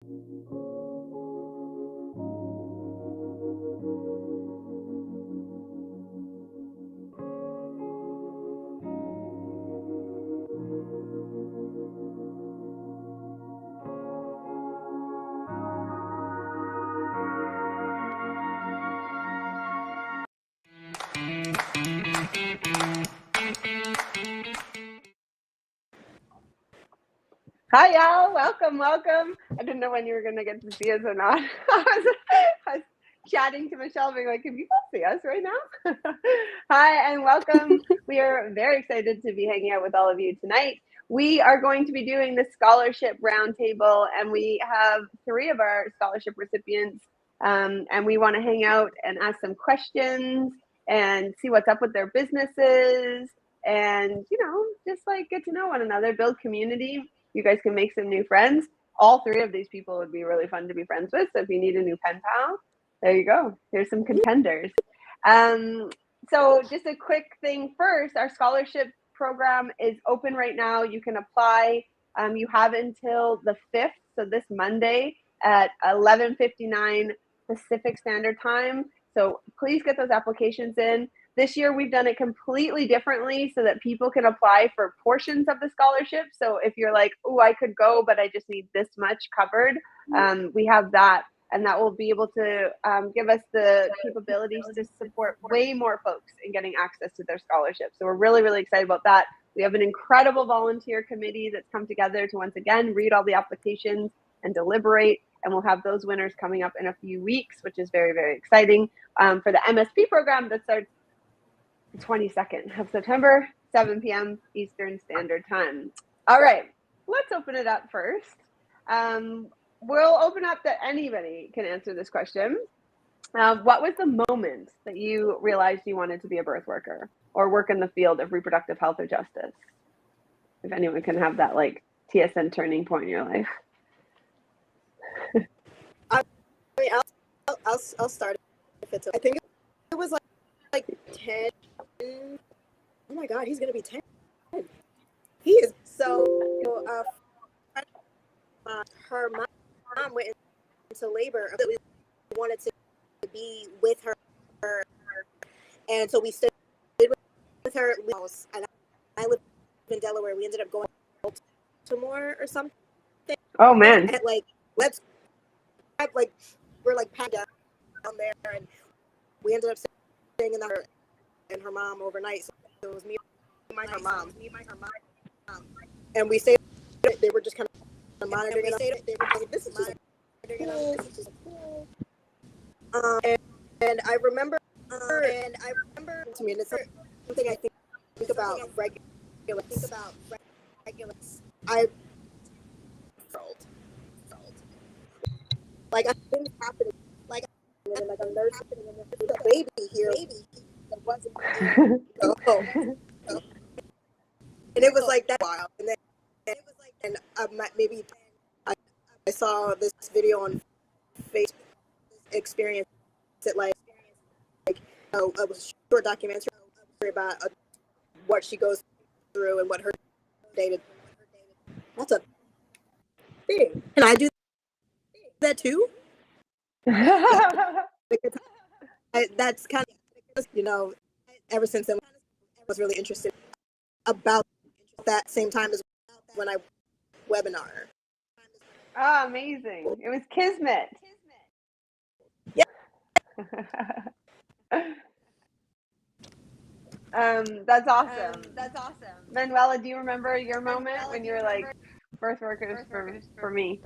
Hi, y'all. Welcome. I didn't know when you were going to get to see us or not. I was chatting to Michelle, being like, can people see us right now? Hi, and welcome. We are very excited to be hanging out with all of you tonight. We are going to be doing the scholarship roundtable, and we have 3 of our scholarship recipients, and we want to hang out and ask some questions and see what's up with their businesses and, just like get to know one another, build community. You guys can make some new friends. All 3 of these people would be really fun to be friends with. So if you need a new pen pal, there you go. Here's some contenders. So just a quick thing first, our scholarship program is open right now. You can apply. You have until the 5th, so this Monday at 11:59 Pacific Standard Time. So please get those applications in. This year, we've done it completely differently so that people can apply for portions of the scholarship. So if you're like, oh, I could go, but I just need this much covered, we have that. And that will be able to give us the capabilities to support way more folks in getting access to their scholarship. So we're really, really excited about that. We have an incredible volunteer committee that's come together to once again read all the applications and deliberate. And we'll have those winners coming up in a few weeks, which is very, very exciting. For the MSP program that starts the 22nd of September, 7 p.m. Eastern Standard Time. All right, let's open it up first. We'll open up that anybody can answer this question. What was the moment that you realized you wanted to be a birth worker or work in the field of reproductive health or justice? If anyone can have that like TSN turning point in your life. I'll start if it's. I think it was like 10. Oh my God, he's gonna be 10. He is so. Her mom went into labor. We wanted to be with her, and so we stayed with her. And I live in Delaware. We ended up going to Baltimore or something. Oh man! And we're like packed down there, and we ended up staying in her mom overnight. So it was me and her mom, and we stayed. They were just kind of monitoring it. They were like, "This is just cool." And I remember. To me, and it's something I think about regular. I felt like things happening. Like a nurse with a baby here. That wasn't. And it was like that while, and then it was like, and maybe I saw this video on Facebook. Experience it like it was a short documentary about what she goes through and what her day to. That's a thing. Can I do that too? That's kind of, ever since then, I was really interested about that same time as when I webinar. Oh, amazing. It was Kismet. Yeah. That's awesome. Manuela, do you remember your moment when you were like, birth workers for me?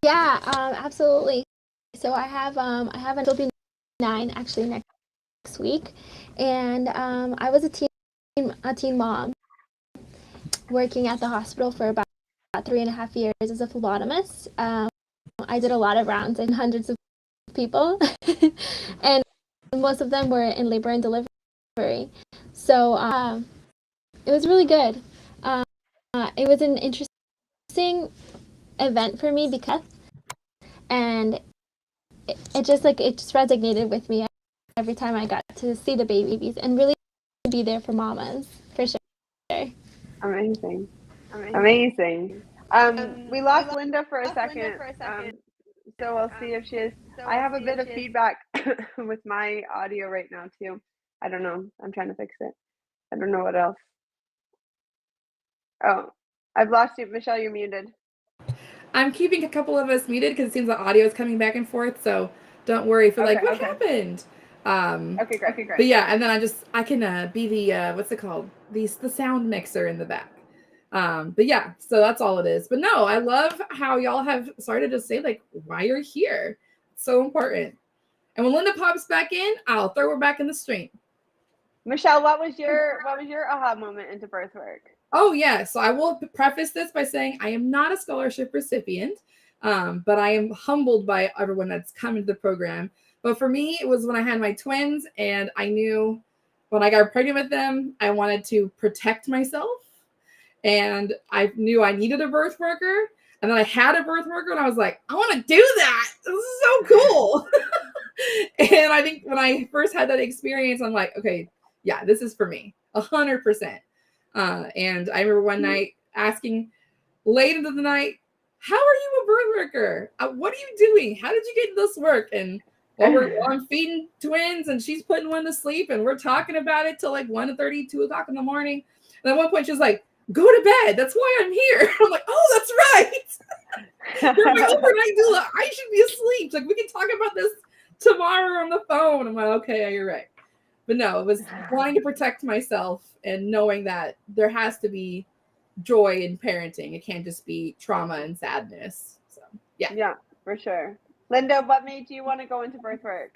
Yeah, absolutely. So I have until be 9 actually next week, and I was a teen mom working at the hospital for about 3.5 years as a phlebotomist. I did a lot of rounds and hundreds of people, and most of them were in labor and delivery. So it was really good. It was an interesting event for me because, and it just resonated with me every time I got to see the babies and really be there for mamas, for sure. Amazing. We lost Linda for a second. So we'll see if she is. I have a bit of feedback with my audio right now too. I don't know. I'm trying to fix it. I don't know what else. Oh, I've lost you. Michelle, you're muted. I'm keeping a couple of us muted because it seems the audio is coming back and forth. So don't worry if you're like, what happened? Okay, great. But yeah, and then I can be the what's it called? The sound mixer in the back. But yeah, so that's all it is. But no, I love how y'all have started to say like why you're here. It's so important. And when Linda pops back in, I'll throw her back in the stream. Michelle, what was your aha moment into birth work? Oh yeah, so I will preface this by saying I am not a scholarship recipient, but I am humbled by everyone that's come into the program. But for me, it was when I had my twins, and I knew when I got pregnant with them, I wanted to protect myself, and I knew I needed a birth worker. And then I had a birth worker, and I was like, I want to do that. This is so cool. And I think when I first had that experience, I'm like, okay, yeah, this is for me, 100%. And I remember one night asking late into the night, how are you a birth worker? What are you doing? How did you get this work? And I'm feeding twins and she's putting one to sleep and we're talking about it till like 1:30, 2 o'clock in the morning. And at one point she was like, go to bed. That's why I'm here. I'm like, oh, that's right. You're my overnight doula. I should be asleep. Like we can talk about this tomorrow on the phone. I'm like, okay, you're right. But no, it was wanting to protect myself and knowing that there has to be joy in parenting. It can't just be trauma and sadness. So, yeah. Yeah, for sure. Linda, what made you want to go into birth work?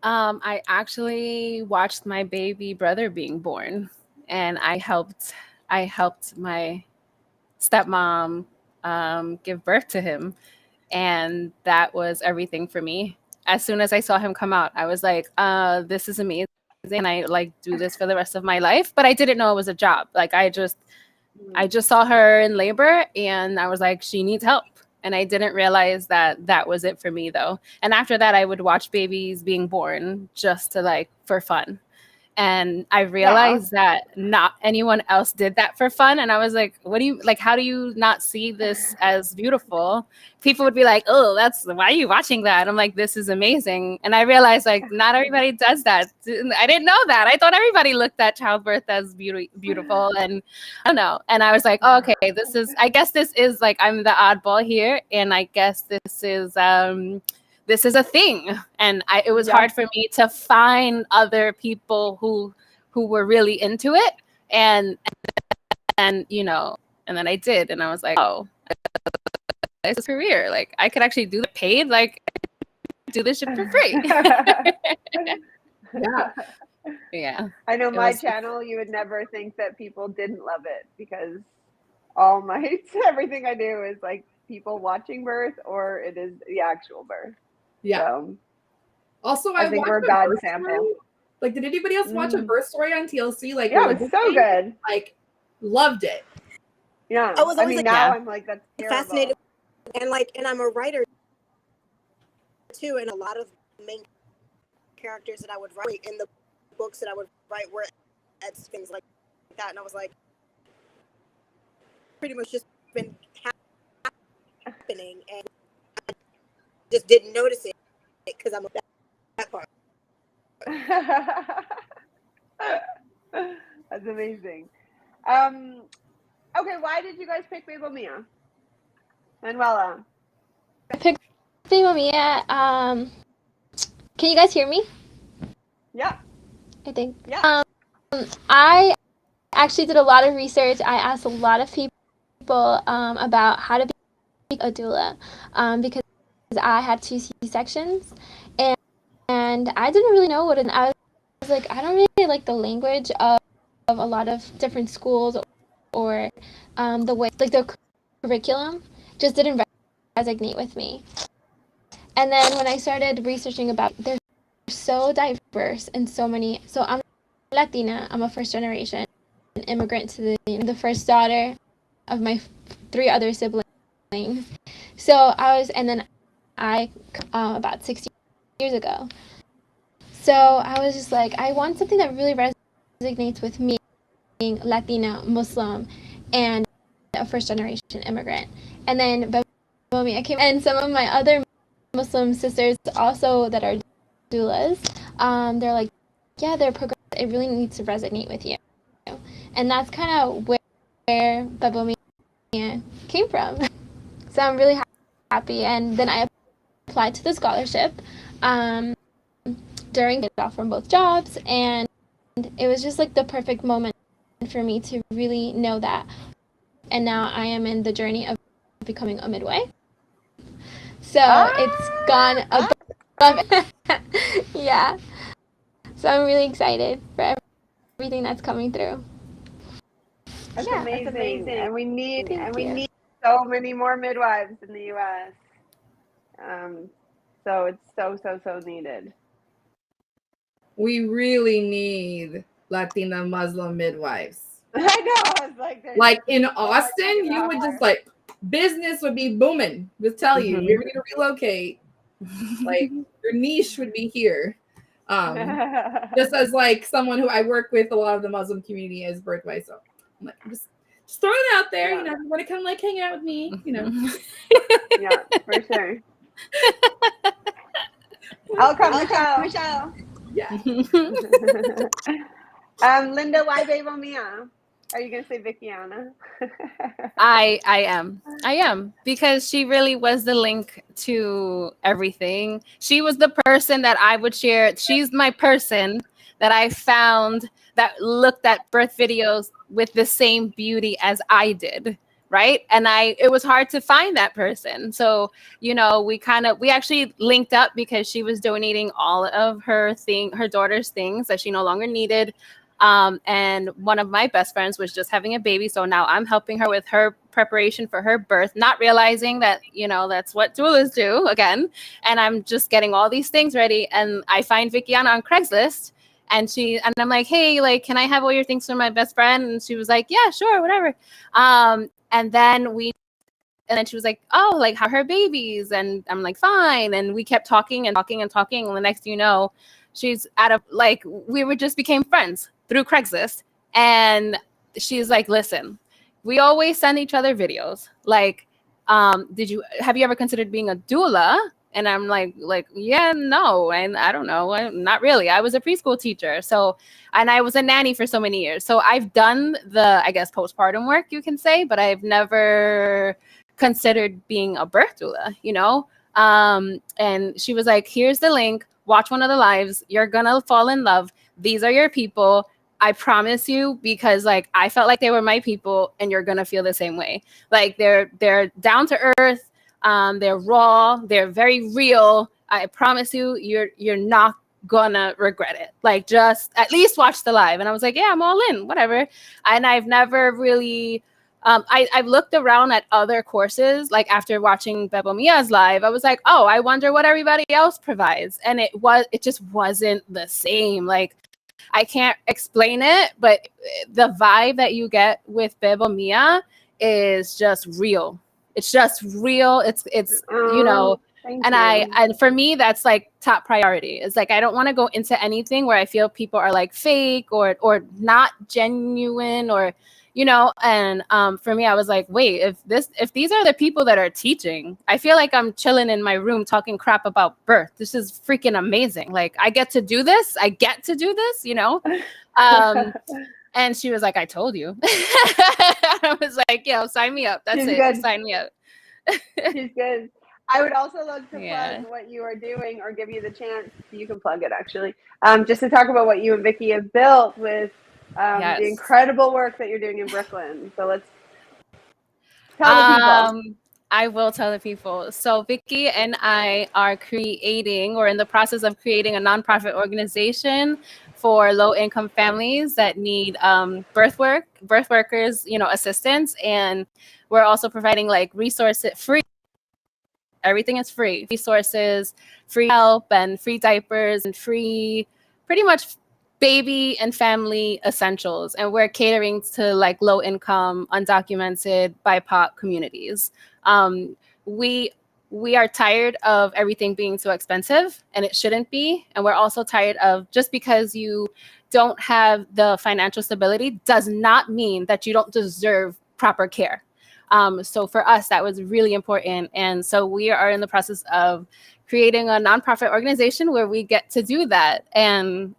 I actually watched my baby brother being born, and I helped my stepmom give birth to him, and that was everything for me. As soon as I saw him come out, I was like, this is amazing. And I like do this for the rest of my life. But I didn't know it was a job. Like I just saw her in labor and I was like, she needs help. And I didn't realize that was it for me though. And after that, I would watch babies being born just to like for fun. And I realized that not anyone else did that for fun. And I was like, how do you not see this as beautiful? People would be like, oh, why are you watching that? I'm like, this is amazing. And I realized like, not everybody does that. I didn't know that. I thought everybody looked at childbirth as beautiful. And I don't know. And I was like, oh, okay, I guess this is like, I'm the oddball here. And I guess this is a thing. And it was hard for me to find other people who were really into it. And you know, and then I did. And I was like, oh, it's a career. Like I could actually do the paid, like do this shit for free. Yeah. I know my channel, you would never think that people didn't love it because all my everything I do is like people watching birth or it is the actual birth. Yeah. So, also, I think we're a bad sample. Like, did anybody else watch A Birth Story on TLC? Like, yeah, it was so good. Like, loved it. Yeah, I was always like, now I'm like that's terrible. Fascinated, and I'm a writer too, and a lot of main characters that I would write in the books that I would write were at things like that, and I was like, pretty much just been happening, and I just didn't notice it because I'm that part. That's amazing. Okay, why did you guys pick Bebo Mia? Manuela. I picked Bebo Mia. Can you guys hear me? Yeah. I think. Yeah. I actually did a lot of research. I asked a lot of people about how to be a doula because I had 2 C-sections and I didn't really know I was like, I don't really like the language of a lot of different schools or the way, like the curriculum just didn't resonate with me. And then when I started researching about, they're so diverse and so many. So I'm Latina. I'm a first generation immigrant to the first daughter of my 3 other siblings. So I about 60 years ago. So I was just like, I want something that really resonates with me, being Latina, Muslim, and a first-generation immigrant. And then Bebo Mia came, and some of my other Muslim sisters also that are doulas, they're like, yeah, their program, it really needs to resonate with you. And that's kind of where Bebo Mia came from. So I'm really happy. And then I applied to the scholarship during it off from both jobs, and it was just like the perfect moment for me to really know that. And now I am in the journey of becoming a midwife. So it's gone above. Yeah. So I'm really excited for everything that's coming through. That's Yeah, amazing. And we need Thank you. need so many more midwives in the US. So it's so needed. We really need Latina Muslim midwives. I know. I was like, Like in Austin, you would just like business would be booming. Just tell you, you're gonna relocate. Like your niche would be here. Just as like someone who I work with a lot of the Muslim community as birth wife. So I'm like, just throw it out there. You know, you want to come like hang out with me, you know. Yeah, for sure. I'll come, Michelle. Yeah. Linda, why Bebo Mia? Are you gonna say Vickiana? I am because she really was the link to everything. She was the person that I would share. She's my person that I found that looked at birth videos with the same beauty as I did, right? And it was hard to find that person. So, you know, we actually linked up because she was donating all of her daughter's things that she no longer needed. And one of my best friends was just having a baby. So now I'm helping her with her preparation for her birth, not realizing that, you know, that's what doulas do again. And I'm just getting all these things ready. And I find Vickiana on Craigslist, and I'm like, hey, like, can I have all your things for my best friend? And she was like, yeah, sure, whatever. And then she was like, oh, like, how are her babies? And I'm like, fine. And we kept talking and talking and talking. And the next thing you know, she's we just became friends through Craigslist. And she's like, listen, we always send each other videos. Like, have you ever considered being a doula? And I'm like, yeah, no. And I don't know. Not really. I was a preschool teacher. So, and I was a nanny for so many years. So I've done the, I guess, postpartum work, you can say, but I've never considered being a birth doula, you know? And she was like, here's the link. Watch one of the lives. You're going to fall in love. These are your people. I promise you, because like I felt like they were my people, and you're going to feel the same way. Like they're down to earth. They're raw. They're very real. I promise you, you're not gonna regret it. Like, just at least watch the live. And I was like, yeah, I'm all in, whatever. And I've never really, I've looked around at other courses. Like after watching Bebo Mia's live, I was like, oh, I wonder what everybody else provides. And it just wasn't the same. Like, I can't explain it, but the vibe that you get with Bebo Mia is just real. It's just real. It's you know, and for me, that's like top priority. It's like, I don't want to go into anything where I feel people are like fake or not genuine, or, you know, and for me, I was like, wait, if these are the people that are teaching, I feel like I'm chilling in my room talking crap about birth. This is freaking amazing. Like, I get to do this, you know? And she was like, I told you. I was like, yo, sign me up. That's it. Good. Sign me up. She's good. I would also love to plug what you are doing, or give you the chance. You can plug it, actually. Just to talk about what you and Vicky have built with the incredible work that you're doing in Brooklyn. So let's tell the people. I will tell the people. So Vicky and I are in the process of creating a nonprofit organization for low-income families that need birth workers, you know, assistance. And we're also providing like resources, free. Everything is free. Resources, free help, and free diapers, and free, pretty much, baby and family essentials. And we're catering to like low-income, undocumented BIPOC communities. We are tired of everything being so expensive, and it shouldn't be. And we're also tired of, just because you don't have the financial stability does not mean that you don't deserve proper care. So for us, that was really important. And so we are in the process of creating a nonprofit organization where we get to do that. And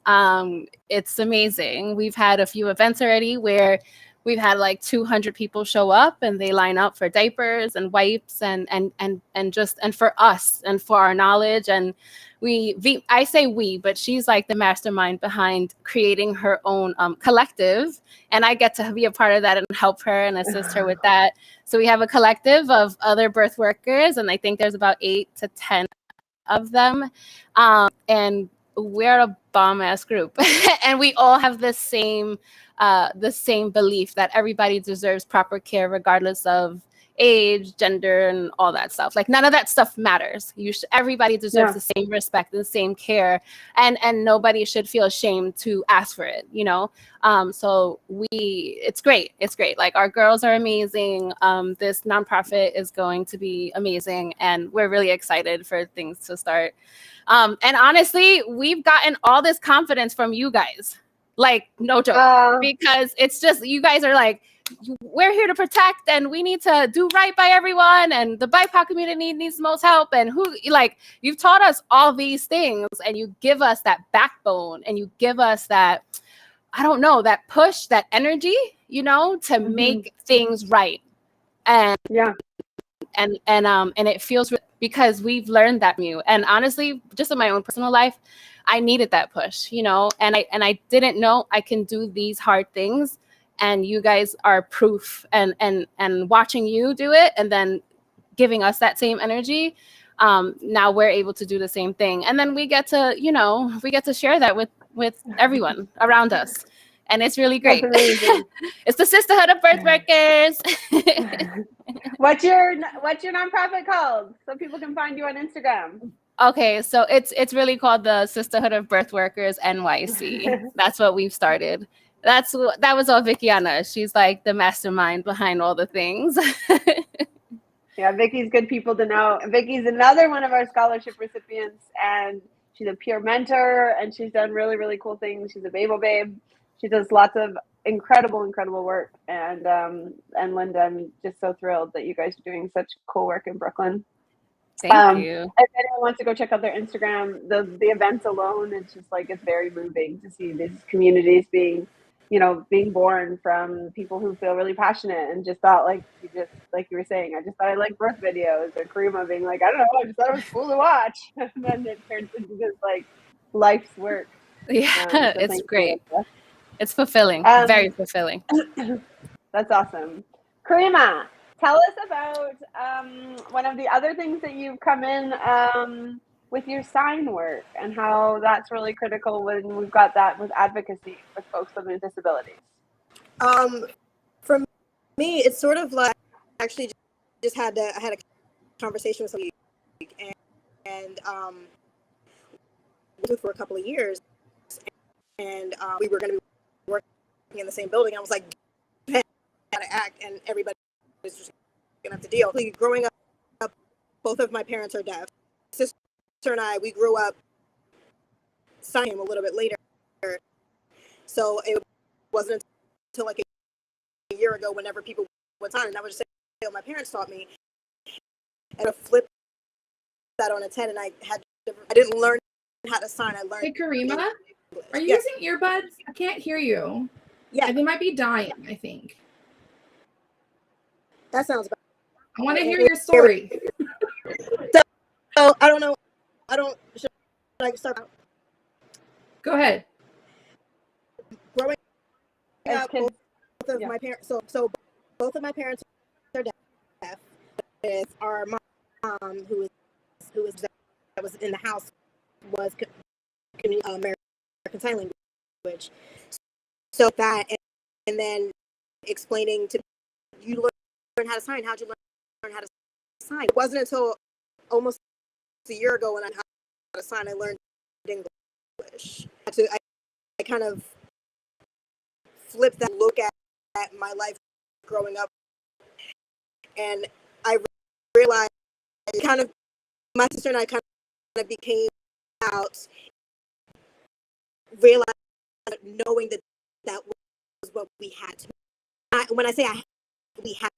it's amazing. We've had a few events already where we've had like 200 people show up and they line up for diapers and wipes and for us and for our knowledge. And I say we, but she's like the mastermind behind creating her own collective. And I get to be a part of that and help her and assist her with that. So we have a collective of other birth workers, and I think there's about 8 to 10 of them. And we're a bomb-ass group. And we all have the same belief that everybody deserves proper care regardless of age, gender, and all that stuff. Like none of that stuff matters. Everybody deserves the same respect and the same care, and nobody should feel ashamed to ask for it, you know? So it's great. It's great. Like our girls are amazing. This nonprofit is going to be amazing, and we're really excited for things to start. And honestly, we've gotten all this confidence from you guys. Like, no joke, because it's just, you guys are like, we're here to protect and we need to do right by everyone. And the BIPOC community needs the most help. And you've taught us all these things, and you give us that backbone, and you give us that, I don't know, that push, that energy, you know, to make things right. And and it feels, because we've learned that from you. And honestly, just in my own personal life, I needed that push, you know, and I didn't know I can do these hard things, and you guys are proof. And watching you do it and then giving us that same energy, now we're able to do the same thing, and then we get to share that with everyone around us, and it's really great. It's the Sisterhood of Birth Workers. What's your nonprofit called, so people can find you on Instagram? Okay, so it's really called the Sisterhood of Birth Workers NYC. That's what we've started. That was all Vickiana. She's like the mastermind behind all the things. Yeah, Vicky's good people to know. Vicky's another one of our scholarship recipients, and she's a peer mentor, and she's done really, really cool things. She's a Bebo babe. She does lots of incredible work. And Linda, I'm just so thrilled that you guys are doing such cool work in Brooklyn. Thank you. If anyone wants to go check out their Instagram, the events alone, it's just like, it's very moving to see these communities being born from people who feel really passionate and just thought, like you were saying, I just thought I liked birth videos, or Karima being like, I don't know, I just thought it was cool to watch. And then it turns into this like life's work. Yeah, so it's great. It's fulfilling, very fulfilling. That's awesome. Karima, tell us about one of the other things that you've come in with your sign work, and how that's really critical when we've got that with advocacy with folks living with disabilities. For me, it's sort of like, actually I had a conversation with somebody, and for a couple of years, and we were going to be working in the same building. I was like, I gotta act, and everybody was just gonna have to deal. Growing up, both of my parents are deaf. Sister and I, we grew up signing a little bit later, so it wasn't until like a year ago, whenever people would sign, and I would just say what my parents taught me, and I flipped that on its head, and I didn't learn how to sign. I learned. Hey, Karima, are you using earbuds? I can't hear you. Yeah, they might be dying, I think. That sounds bad. I want to hear your story. So I don't know. Should I start out? Go ahead. Growing up, both of my parents. So both of my parents are deaf. With our mom, who was in the house, was American Sign Language. So that, and then explaining to you, learn how to sign. How'd you learn how to sign? It wasn't until almost a year ago when I learned how to sign, I learned English. I kind of flipped that look at my life growing up, and I realized my sister and I kind of became out, realized, knowing that was what we had to. When I say we had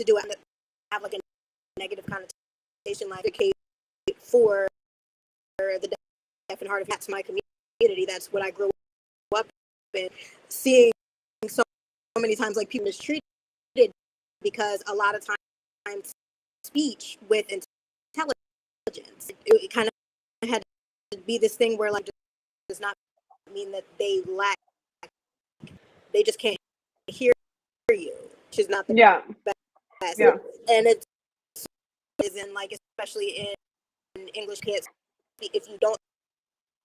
to do it and have like a negative connotation, like advocate for the deaf and hard of hearing. That's my community. That's what I grew up in, seeing so many times like people mistreated, because a lot of times speech with intelligence, it kind of had to be this thing where like does not mean that they lack, they just can't hear you, which is not the best. Yeah. And it is in like, especially in English, can't speak, if you don't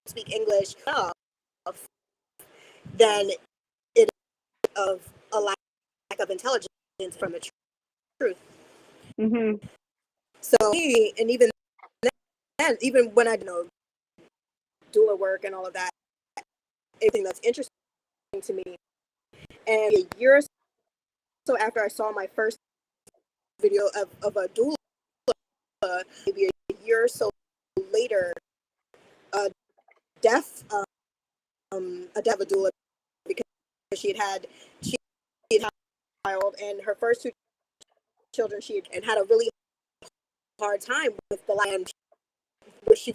speak English enough, then it is of a lack of intelligence from the truth. Mm-hmm. So, and even then, even when I know doula work and all of that, everything that's interesting to me. And a year or so after I saw my first video of a doula, maybe a year or so later, a deaf doula, because she had a child, and her first two children and had a really hard time with the land, which she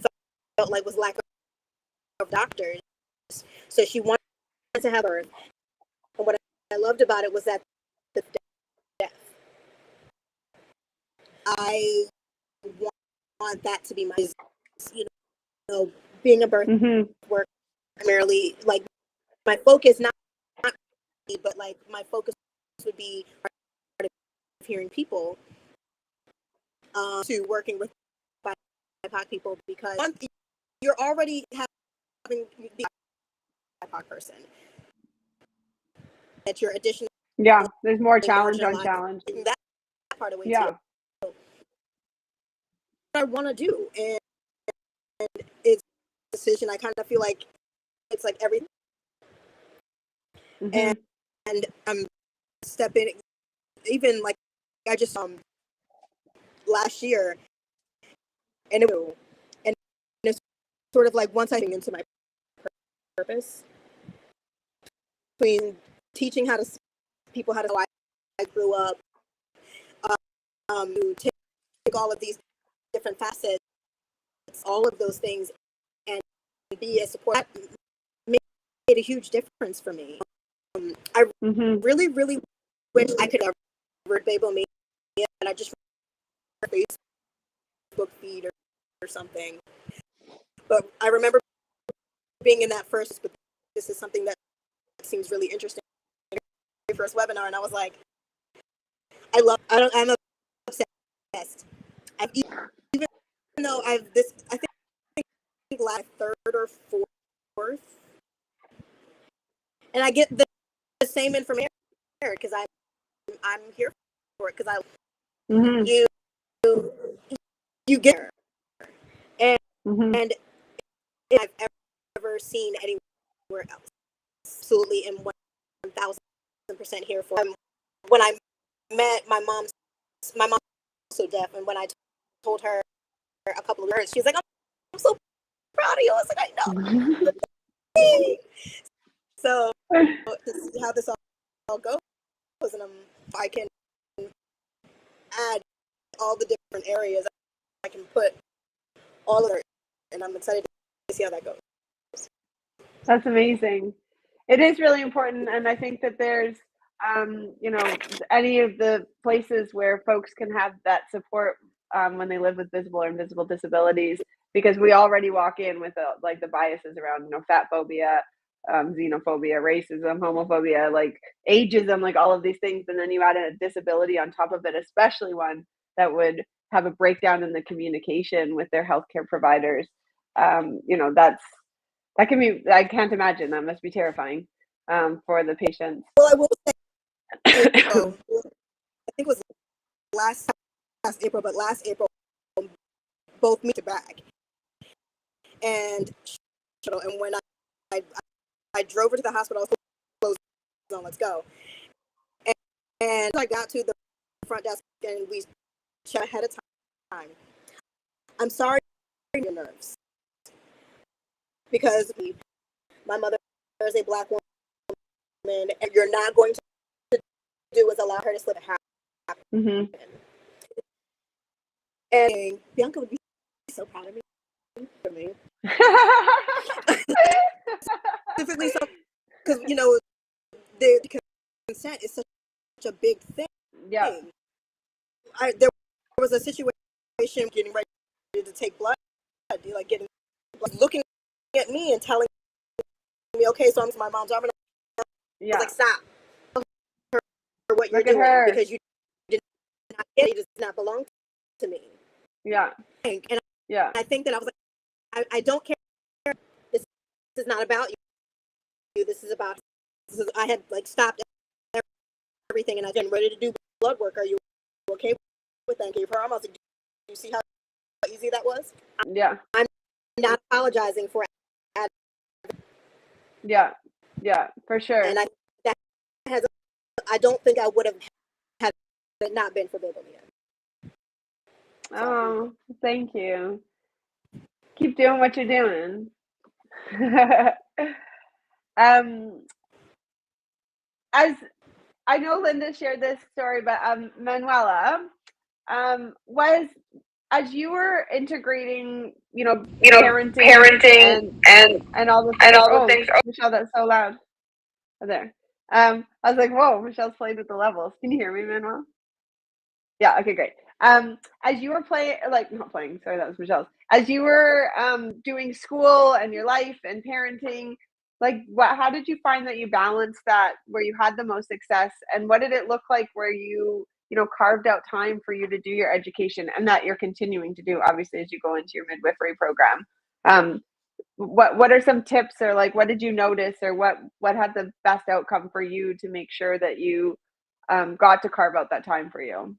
felt like was lack of doctors. So she wanted to have birth. And what I loved about it was that the deaf. I want that to be my, you know, being a birth work primarily, like my focus, not but like my focus would be hearing people, to working with BIPOC people, because you're already having the BIPOC person that you're additional. Yeah, there's more challenge on challenge. That part away Yeah. too. What I want to do, and it's a decision. I kind of feel like it's like everything, and I'm stepping. Even like I just last year, and it's sort of like once I get into my purpose, between teaching people how to, I grew up, to take all of these different facets, all of those things, and be a support, that made a huge difference for me. I really, really wish I could have heard Bebo me, and I just Facebook feed or something. But I remember being in that first, but this is something that seems really interesting, first webinar, and I was like, I'm obsessed. Even though I think last third or fourth, and I get the same information because I'm here for it, because you get it. And if I've ever seen anywhere else, absolutely, and 1,000% here for it. When I met my mom's so deaf, and when I told her a couple of words, she was like, I'm so proud of you. I was like, I know. So to see how this all goes, and if I can add all the different areas, I can put all of it, and I'm excited to see how that goes. That's amazing. It is really important, and I think that there's, you know, any of the places where folks can have that support when they live with visible or invisible disabilities, because we already walk in with like the biases around, you know, fat phobia, xenophobia, racism, homophobia, like ageism, like all of these things, and then you add a disability on top of it, especially one that would have a breakdown in the communication with their healthcare providers. You know, that can be, I can't imagine, that must be terrifying for the patients. Well, I will say, I think it was last April, but last April, both me to back, and when I drove her to the hospital, I was closed on, let's go, and I got to the front desk, and we chat ahead of time. I'm sorry for your nerves, because my mother is a Black woman, and you're not going to do is allow her to slip a house. Mm-hmm. And Bianca would be so proud of me. For me. Specifically, so because the consent is such a big thing. Yeah. There was a situation getting ready to take blood, like getting looking at me and telling me, okay, so I'm my mom's arm, and I Yeah. was like, stop. For what you're Look at doing her. because you did not get it, does not belong to me. Yeah. And Yeah. I think that I was like, I don't care. This is not about you. This is about. I had like stopped everything, and I was ready to do blood work. Are you okay with that? Gave her arm. I was like, do you see how easy that was? Yeah. I'm not apologizing for it. Yeah. Yeah, for sure. And I don't think I would have had it not been for Bebo yet. Oh, thank you. Keep doing what you're doing. As I know Linda shared this story, but Manuela, was as you were integrating, parenting and all the things. Oh, Michelle, that's so loud. Oh, there. I was like, whoa, Michelle's played with the levels. Can you hear me, Manuel? Yeah, okay, great. As you were not playing, sorry, that was Michelle's. As you were doing school and your life and parenting, how did you find that you balanced that, where you had the most success, and what did it look like where you carved out time for you to do your education, and that you're continuing to do, obviously, as you go into your midwifery program? What are some tips, or what did you notice, or what had the best outcome for you to make sure that you got to carve out that time for you?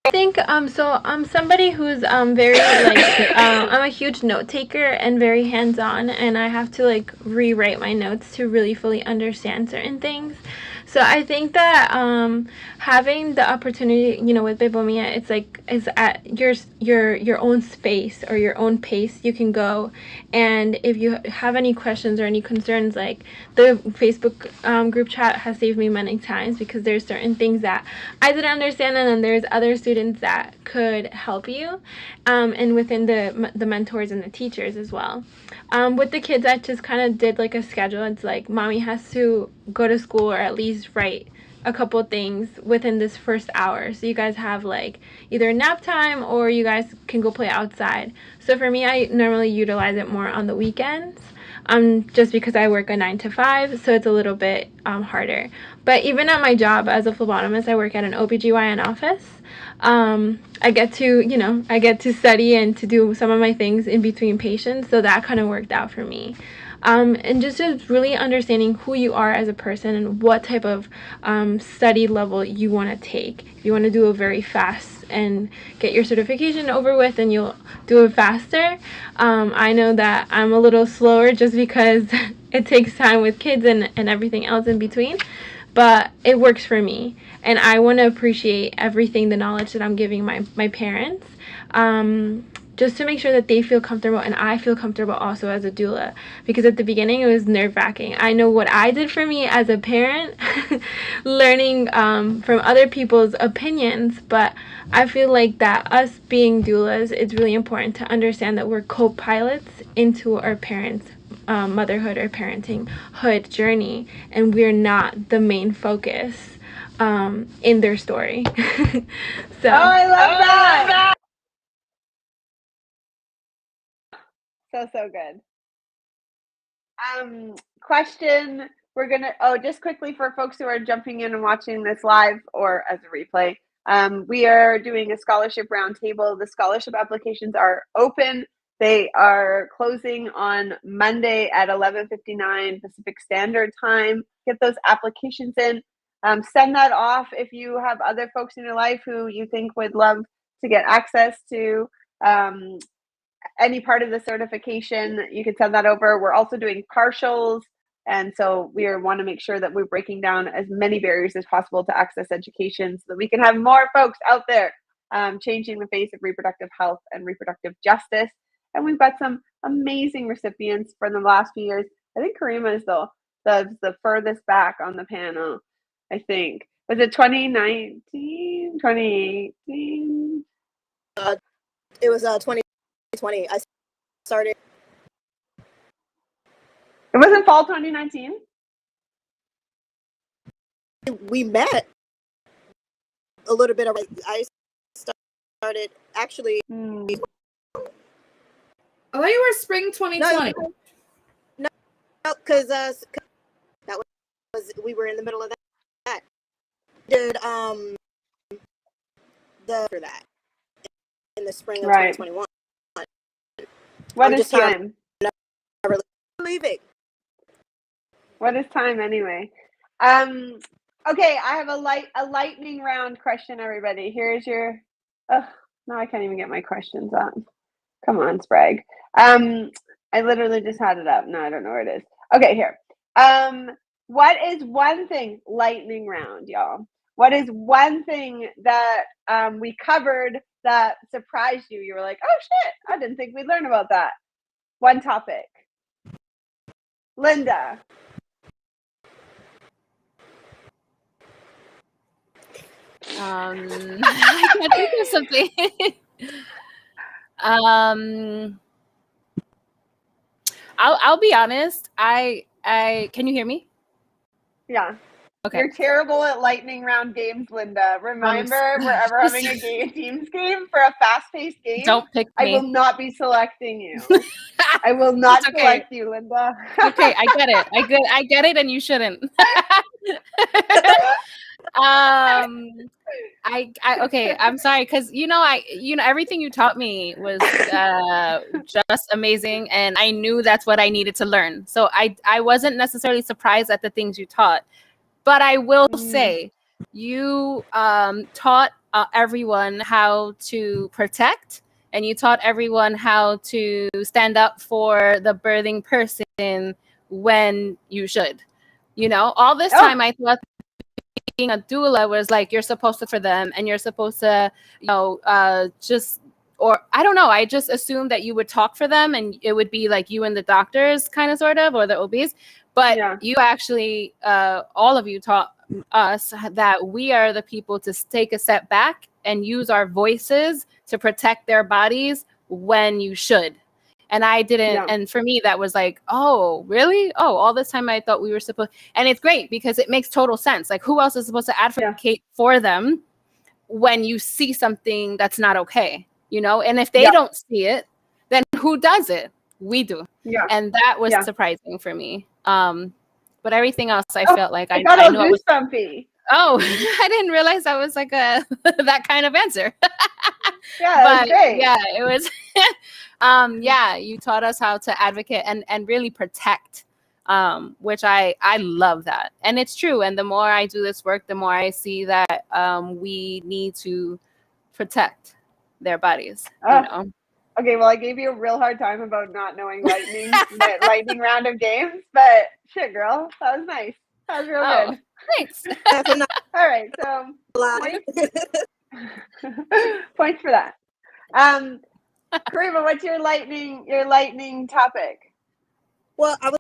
I think so I'm somebody who's very I'm a huge note taker and very hands-on, and I have to rewrite my notes to really fully understand certain things. So I think that having the opportunity, with Bebo Mia, it's at your own space or your own pace. You can go, and if you have any questions or any concerns, the Facebook group chat has saved me many times, because there's certain things that I didn't understand, and then there's other students that could help you, and within the mentors and the teachers as well. With the kids, I just kind of did a schedule. It's like mommy has to go to school, or at least write a couple things within this first hour, so you guys have either nap time, or you guys can go play outside. So for me, I normally utilize it more on the weekends, just because I work a 9 to 5, so it's a little bit harder. But even at my job as a phlebotomist, I work at an OBGYN office. I get to study and to do some of my things in between patients, so that kind of worked out for me. And just really understanding who you are as a person, and what type of study level you want to take. If you want to do it very fast and get your certification over with, and you'll do it faster. I know that I'm a little slower just because it takes time with kids and everything else in between, but it works for me, and I want to appreciate everything, the knowledge that I'm giving my parents, just to make sure that they feel comfortable and I feel comfortable also as a doula, because at the beginning it was nerve-wracking. I know what I did for me as a parent, learning from other people's opinions, but I feel like that us being doulas, it's really important to understand that we're co-pilots into our parents' motherhood or parenting hood journey, and we're not the main focus in their story. So I love that. So good. Question. We're gonna just quickly, for folks who are jumping in and watching this live or as a replay, we are doing a scholarship roundtable. The scholarship applications are open. They are closing on Monday at 11:59 Pacific Standard Time. Get those applications in. Send that off if you have other folks in your life who you think would love to get access to any part of the certification. You can send that over. We're also doing partials, and so we want to make sure that we're breaking down as many barriers as possible to access education, so that we can have more folks out there changing the face of reproductive health and reproductive justice. And we've got some amazing recipients from the last few years. I think Karima is the furthest back on the panel, I think. Was it 2019? 2018? It was 2020. I started. It wasn't fall 2019? We met a little bit. I started actually. Hmm. I thought you were spring 2020. No, because that was we were in the middle of that. Did for that in the spring of Right. 2021. What I'm is just telling time? you, leaving. What is time anyway? Okay, I have a lightning round question, everybody. Here's your. Oh, now I can't even get my questions on. Come on, Sprague. I literally just had it up. No, I don't know where it is. Okay, here. What is one thing? Lightning round, y'all. What is one thing that we covered that surprised you? You were like, oh shit, I didn't think we'd learn about that. One topic. Linda. I can't think of something. I'll be honest. I can you hear me? Yeah. Okay. You're terrible at lightning round games, Linda. Remember, if we're ever having a teams game for a fast-paced game, Don't pick I me. will not be selecting you. I will not It's okay. select you, Linda. Okay, I get it. I get it, and you shouldn't. Okay, I'm sorry, because everything you taught me was just amazing, and I knew that's what I needed to learn. So I wasn't necessarily surprised at the things you taught, but I will say you taught everyone how to protect, and you taught everyone how to stand up for the birthing person when you should. All this time I thought being a doula was like you're supposed to for them, and you're supposed to or I don't know, I just assumed that you would talk for them, and it would be like you and the doctors kind of sort of, or the OBs, but you actually all of you taught us that we are the people to take a step back and use our voices to protect their bodies when you should. And I didn't. And for me, that was like, oh, really? Oh, all this time I thought we were supposed. And it's great because it makes total sense. Like, who else is supposed to advocate for them when you see something that's not okay? And if they don't see it, then who does it? We do. Yeah. And that was surprising for me. But everything else, I felt like I know it was goosebumpy. Oh, I didn't realize that was like that kind of answer. Yeah, but great. Yeah, it was. You taught us how to advocate and really protect, which I love that, and it's true. And the more I do this work, the more I see that we need to protect their bodies. Okay, well, I gave you a real hard time about not knowing lightning round of games, but shit, girl, that was nice. That was real good. Thanks. All right, so points for that. Karima, what's your lightning topic? Well, I was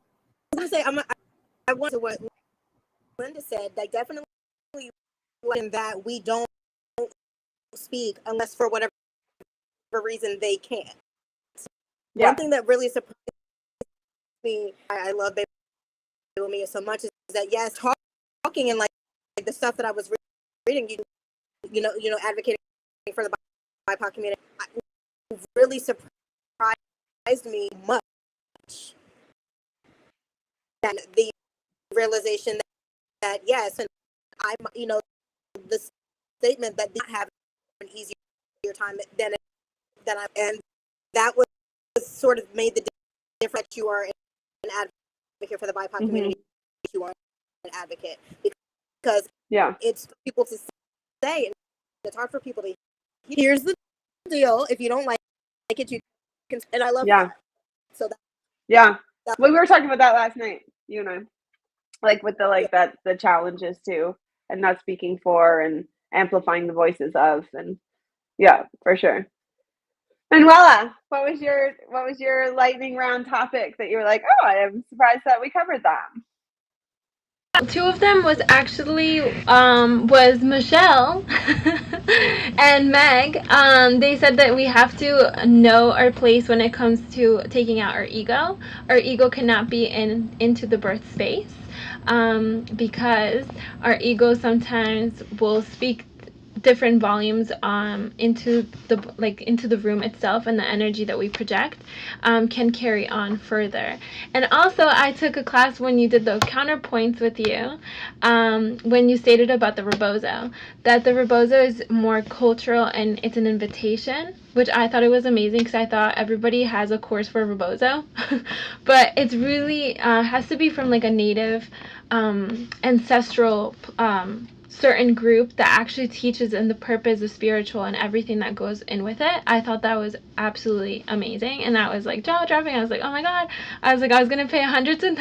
going to say I want to what Linda said. Like, definitely that we don't speak unless for whatever reason they can't. One thing that really surprised me, I love Bebo me so much, is that yes, talking and like the stuff that I was reading, you know, advocating for the BIPOC community, really surprised me much. And the realization that yes, and I'm, the statement that did not have an easier time than I, and that was sort of made the difference. You are an advocate for the BIPOC community. You are an advocate because it's for people to say, and it's hard for people to. Here's the deal: if you don't like it, you can. And I love that. So we were talking about that last night, you and I, like with the challenges too, and not speaking for and amplifying the voices of, and for sure. Manuela, what was your lightning round topic that you were like, oh, I am surprised that we covered that? Two of them was actually was Michelle and Meg. They said that we have to know our place when it comes to taking out our ego. Our ego cannot be into the birth space, because our ego sometimes will speak different volumes into the room itself, and the energy that we project can carry on further. And also, I took a class when you did the counterpoints with you, when you stated about the rebozo, that the rebozo is more cultural and it's an invitation, which I thought it was amazing, because I thought everybody has a course for rebozo. But it's really has to be from like a native ancestral certain group that actually teaches in the purpose, the spiritual, and everything that goes in with it. I thought that was absolutely amazing, and that was like jaw dropping. I was like, oh my god! I was like, I was gonna pay hundreds and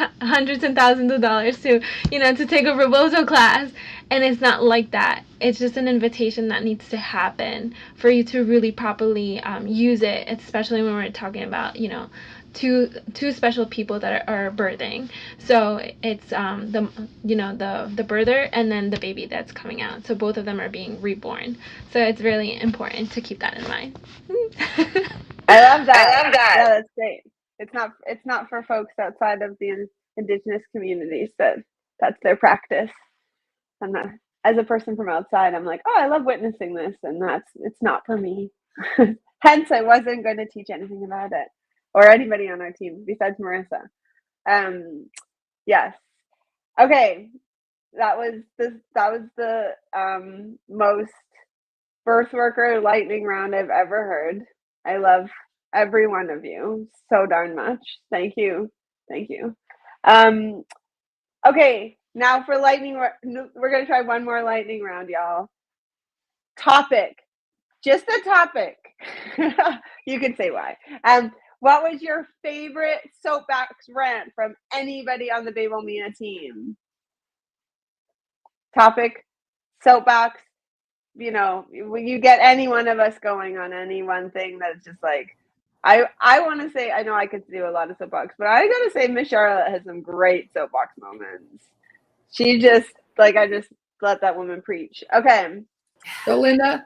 thousands of dollars to to take a rebozo class, and it's not like that. It's just an invitation that needs to happen for you to really properly use it, especially when we're talking about two special people that are birthing. So it's the birther and then the baby that's coming out. So both of them are being reborn. So it's really important to keep that in mind. I love that. Yeah, that's great. It's not for folks outside of the indigenous communities that's their practice. And as a person from outside, I'm like, oh, I love witnessing this, and it's not for me. Hence, I wasn't going to teach anything about it, or anybody on our team besides Marissa. Yes. Okay. That was the most birth worker lightning round I've ever heard. I love every one of you so darn much. Thank you. Okay, now for lightning, we're gonna try one more lightning round, y'all. Topic, just a topic. You can say why. What was your favorite soapbox rant from anybody on the Bebo Mia team? Topic, soapbox. When you get any one of us going on any one thing that's just like, I want to say, I know I could do a lot of soapbox, but I gotta say Miss Charlotte has some great soapbox moments. She just I just let that woman preach. Okay. Go, Linda.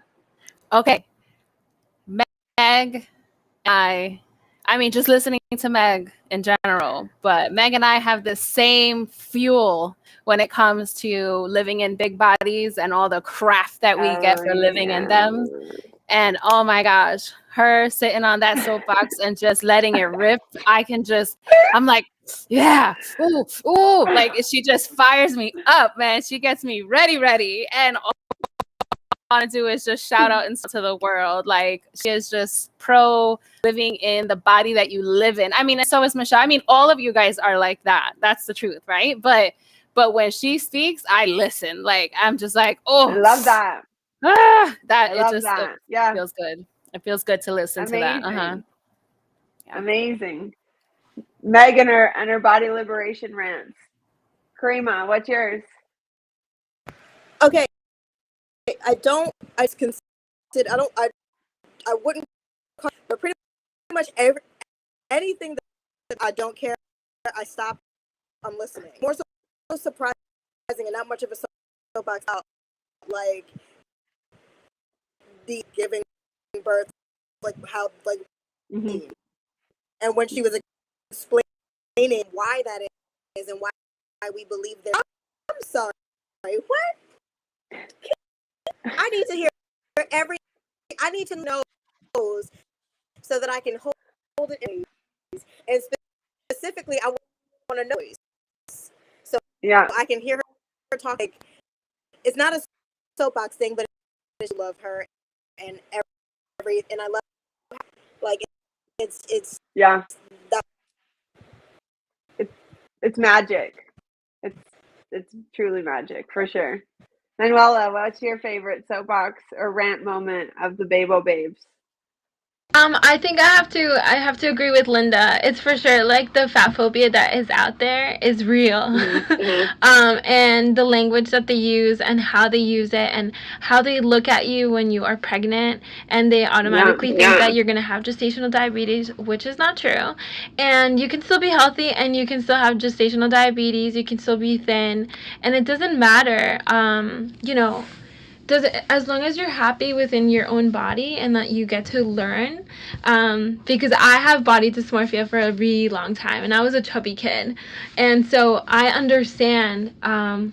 Okay. Meg, I mean, just listening to Meg in general, but Meg and I have the same fuel when it comes to living in big bodies and all the crap that we get for living in them. And oh my gosh, her sitting on that soapbox and just letting it rip. I'm like, yeah, ooh, like she just fires me up, man. She gets me ready. And all I want to do is just shout out into the world. Like, she is just pro living in the body that you live in. I mean, and so is Michelle. I mean, all of you guys are like that. That's the truth, right? But when she speaks, I listen. Like, I'm just like, oh, I love that. It feels good. It feels good to listen to that. Yeah. Amazing. Meg and her body liberation rants. Karima, what's yours? Okay. I wouldn't call, but pretty much anything that I don't care, I stop. I'm listening. More so surprising and not much of a soapbox out, like the giving birth, like how Mm-hmm. And when she was explaining why that is and why we believe that. I'm sorry. What? I need to hear I need to know those so that I can hold it in. And specifically, I want to know. So yeah, I can hear her talk. Like, it's not a soapbox thing, but I love her and and I love her. Like, it's yeah. It's magic. It's truly magic for sure. Manuela, what's your favorite soapbox or rant moment of the Bebo Babes? I think I have to agree with Linda. It's for sure like the fat phobia that is out there is real. And the language that they use and how they use it and how they look at you when you are pregnant and they automatically think that you're going to have gestational diabetes, which is not true. And you can still be healthy and you can still have gestational diabetes, you can still be thin, and it doesn't matter. You know, does it, as long as you're happy within your own body and that you get to learn, because I have body dysmorphia for a really long time and I was a chubby kid, and so I understand.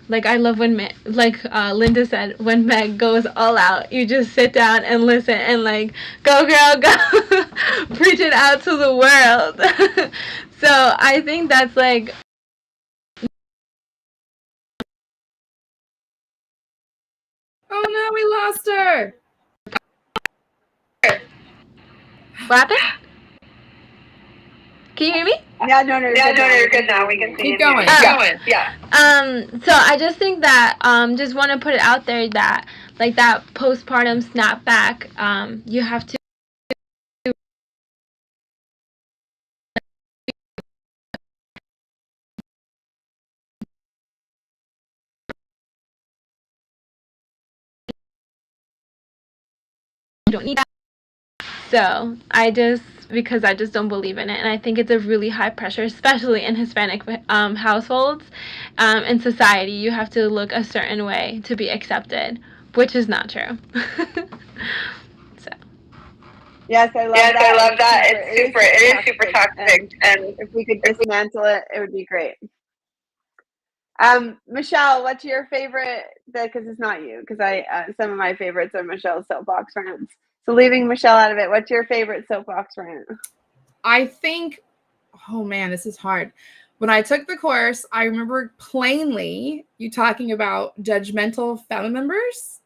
Like I love when Linda said, when Meg goes all out, you just sit down and listen and like, go girl go. Preach it out to the world. So I think that's like, Oh no, we lost her. what happened? Can you hear me? Yeah, no, you're good now. We can see Keep you. going. Yeah. So I just think that just want to put it out there that like that postpartum snapback, you have to you don't need that. So because I just don't believe in it, and I think it's a really high pressure, especially in Hispanic households, in society. You have to look a certain way to be accepted, which is not true. So. Yes, I love Yes, that. I love that. It is super toxic. And if we could dismantle it, it would be great. Michelle, what's your favorite? Because it's not you. Because some of my favorites are Michelle's soapbox rants. So leaving Michelle out of it, what's your favorite soapbox rant? I think, oh man, this is hard. When I took the course, I remember plainly you talking about judgmental family members.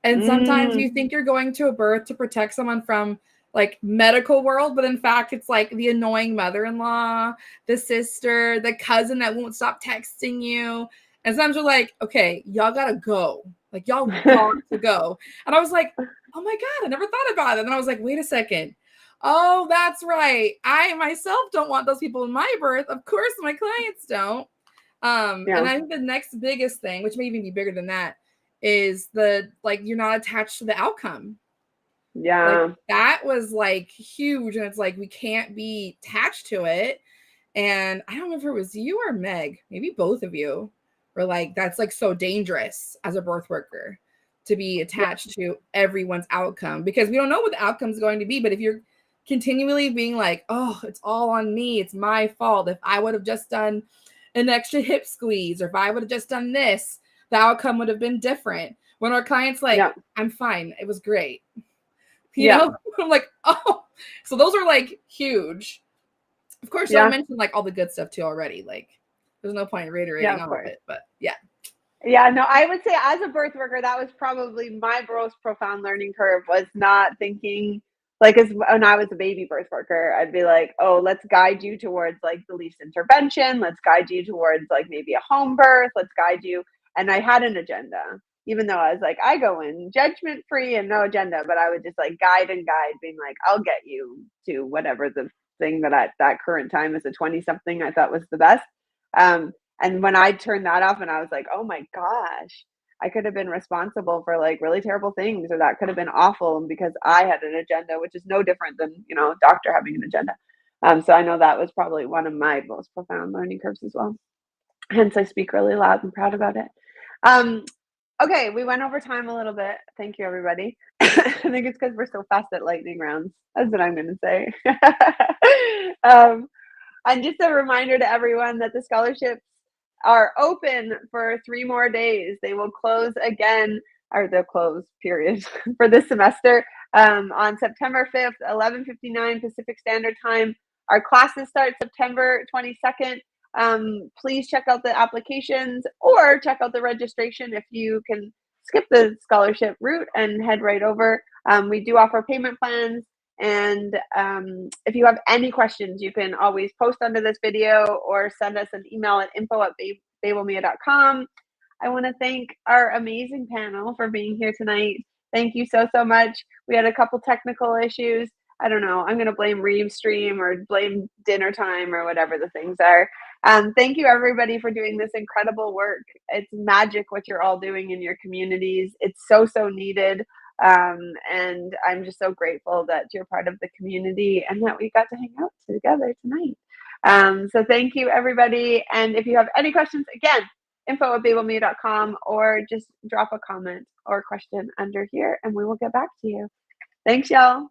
And sometimes you think you're going to a birth to protect someone from like medical world, but in fact, it's like the annoying mother-in-law, the sister, the cousin that won't stop texting you. And sometimes you're like, okay, y'all gotta go. Like y'all got to go. And I was like, oh my God, I never thought about it. And I was like, wait a second. Oh, that's right. I myself don't want those people in my birth. Of course, my clients don't. And I think the next biggest thing, which may even be bigger than that, is the like you're not attached to the outcome. Yeah. Like, that was like huge. And it's like we can't be attached to it. And I don't know if it was you or Meg, maybe both of you were like, that's like so dangerous as a birth worker to be attached to everyone's outcome, because we don't know what the outcome is going to be. But if you're continually being like, oh, it's all on me, it's my fault. If I would have just done an extra hip squeeze, or if I would have just done this, the outcome would have been different. When our clients like, I'm fine, it was great. You know, I'm like, oh, so those are like huge. Of course, y'all mentioned like all the good stuff too already. Like, there's no point in reiterating all of it, but yeah. Yeah, no, I would say as a birth worker, that was probably my most profound learning curve, was not thinking like, as when I was a baby birth worker, I'd be like, oh, let's guide you towards like the least intervention. Let's guide you towards like maybe a home birth. Let's guide you. And I had an agenda, even though I was like, I go in judgment free and no agenda, but I would just like guide, being like, I'll get you to whatever the thing that at that current time as a 20 something I thought was the best. And when I turned that off and I was like, oh my gosh, I could have been responsible for like really terrible things, or that could have been awful because I had an agenda, which is no different than, you know, a doctor having an agenda. So I know that was probably one of my most profound learning curves as well. Hence, I speak really loud and proud about it. Okay, we went over time a little bit. Thank you, everybody. I think it's because we're so fast at lightning rounds. That's what I'm going to say. And just a reminder to everyone that the scholarships are open for 3 more days. They will close again, or they'll close, period, for this semester on September 5th, 11:59 Pacific Standard Time. Our classes start September 22nd. Please check out the applications or check out the registration if you can skip the scholarship route and head right over. We do offer payment plans. And if you have any questions, you can always post under this video or send us an email at info@bebomia.com. I want to thank our amazing panel for being here tonight. Thank you so much. We had a couple technical issues, I don't know, I'm going to blame Restream or blame dinner time or whatever the things are. Thank you everybody for doing this incredible work. It's magic what you're all doing in your communities. It's so needed. And I'm just so grateful that you're part of the community and that we got to hang out together tonight. So thank you everybody. And if you have any questions, again, info@bebome.com, or just drop a comment or question under here and we will get back to you. Thanks, y'all.